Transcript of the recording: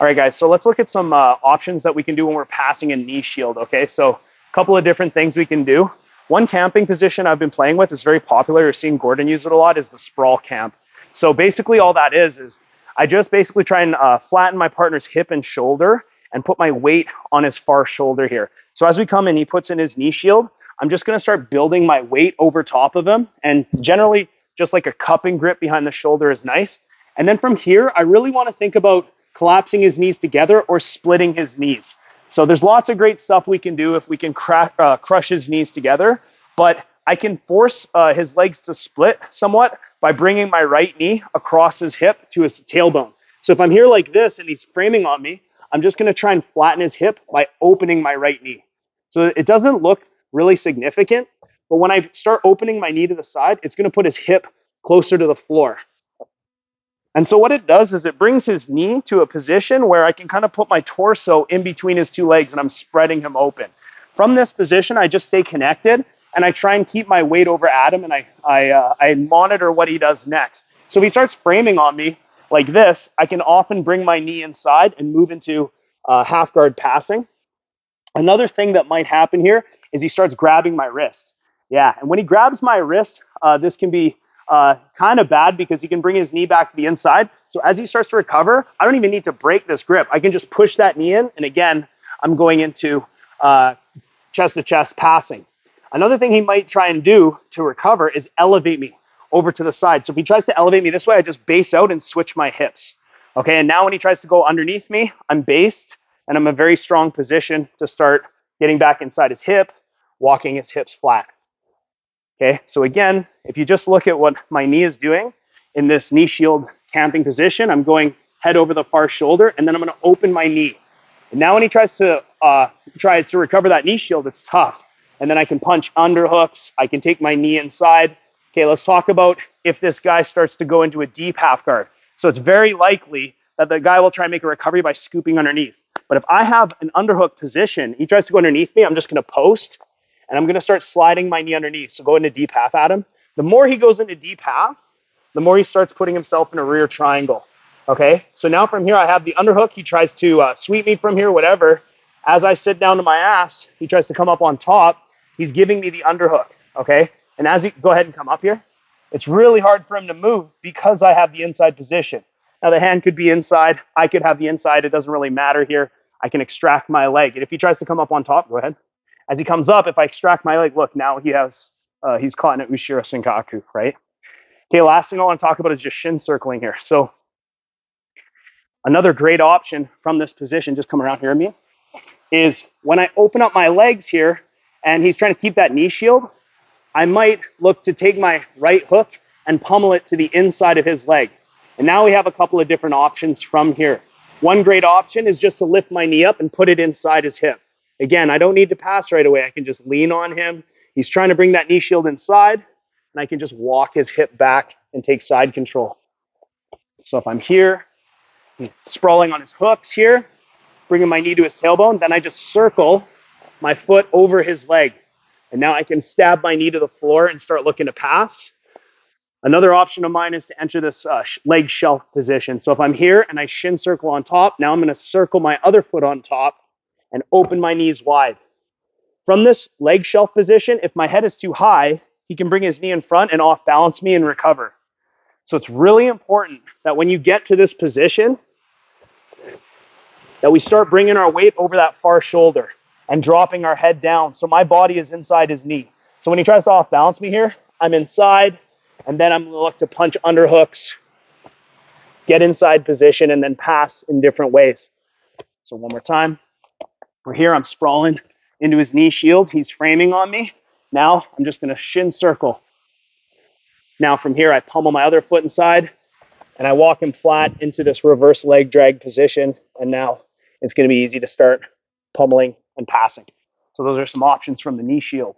All right, guys, so let's look at some options that we can do when we're passing a knee shield, okay? So a couple of different things we can do. One camping position I've been playing with is very popular. You're seeing Gordon use it a lot, is the sprawl camp. So basically all that is I just basically try and flatten my partner's hip and shoulder and put my weight on his far shoulder here. So as we come in, he puts in his knee shield. I'm just gonna start building my weight over top of him, and generally just like a cupping grip behind the shoulder is nice. And then from here, I really wanna think about collapsing his knees together or splitting his knees. So there's lots of great stuff we can do if we can crush his knees together, but I can force his legs to split somewhat by bringing my right knee across his hip to his tailbone. So if I'm here like this and he's framing on me, I'm just gonna try and flatten his hip by opening my right knee. So it doesn't look really significant, but when I start opening my knee to the side, it's gonna put his hip closer to the floor. And so what it does is it brings his knee to a position where I can kind of put my torso in between his two legs and I'm spreading him open. From this position, I just stay connected and I try and keep my weight over Adam, and I monitor what he does next. So if he starts framing on me like this, I can often bring my knee inside and move into half guard passing. Another thing that might happen here is he starts grabbing my wrist. Yeah, and when he grabs my wrist, this can be kind of bad because he can bring his knee back to the inside. So as he starts to recover, I don't even need to break this grip. I can just push that knee in, and again, I'm going into chest to chest passing. Another thing he might try and do to recover is elevate me over to the side. So if he tries to elevate me this way, I just base out and switch my hips. Okay, and now when he tries to go underneath me, I'm based and I'm in a very strong position to start getting back inside his hip, walking his hips flat. Okay, so again, if you just look at what my knee is doing in this knee shield camping position, I'm going head over the far shoulder, and then I'm gonna open my knee. And now when he tries to recover that knee shield, it's tough. And then I can punch underhooks, I can take my knee inside. Okay, let's talk about if this guy starts to go into a deep half guard. So it's very likely that the guy will try and make a recovery by scooping underneath. But if I have an underhook position, he tries to go underneath me, I'm just gonna post, and I'm gonna start sliding my knee underneath. So go into deep half, Adam. The more he goes into deep half, the more he starts putting himself in a rear triangle. Okay, so now from here I have the underhook. He tries to sweep me from here, whatever. As I sit down to my ass, he tries to come up on top. He's giving me the underhook, okay? And as he, go ahead and come up here. It's really hard for him to move because I have the inside position. Now the hand could be inside. I could have the inside. It doesn't really matter here. I can extract my leg. And if he tries to come up on top, go ahead. As he comes up, if I extract my leg, look, now he's caught in an Ushiro Senkaku, right? Okay, last thing I want to talk about is just shin circling here. So another great option from this position, just come around here at me, is when I open up my legs here and he's trying to keep that knee shield, I might look to take my right hook and pummel it to the inside of his leg. And now we have a couple of different options from here. One great option is just to lift my knee up and put it inside his hip. Again, I don't need to pass right away. I can just lean on him. He's trying to bring that knee shield inside, and I can just walk his hip back and take side control. So if I'm here, sprawling on his hooks here, bringing my knee to his tailbone, then I just circle my foot over his leg. And now I can stab my knee to the floor and start looking to pass. Another option of mine is to enter this leg shelf position. So if I'm here and I shin circle on top, now I'm going to circle my other foot on top and open my knees wide. From this leg shelf position, if my head is too high, he can bring his knee in front and off balance me and recover. So it's really important that when you get to this position, that we start bringing our weight over that far shoulder and dropping our head down so my body is inside his knee. So when he tries to off balance me here, I'm inside, and then I'm going to look to punch underhooks, get inside position, and then pass in different ways. So one more time. We're here, I'm sprawling into his knee shield. He's framing on me. Now I'm just going to shin circle. Now from here, I pummel my other foot inside, and I walk him flat into this reverse leg drag position, and now it's going to be easy to start pummeling and passing. So those are some options from the knee shield.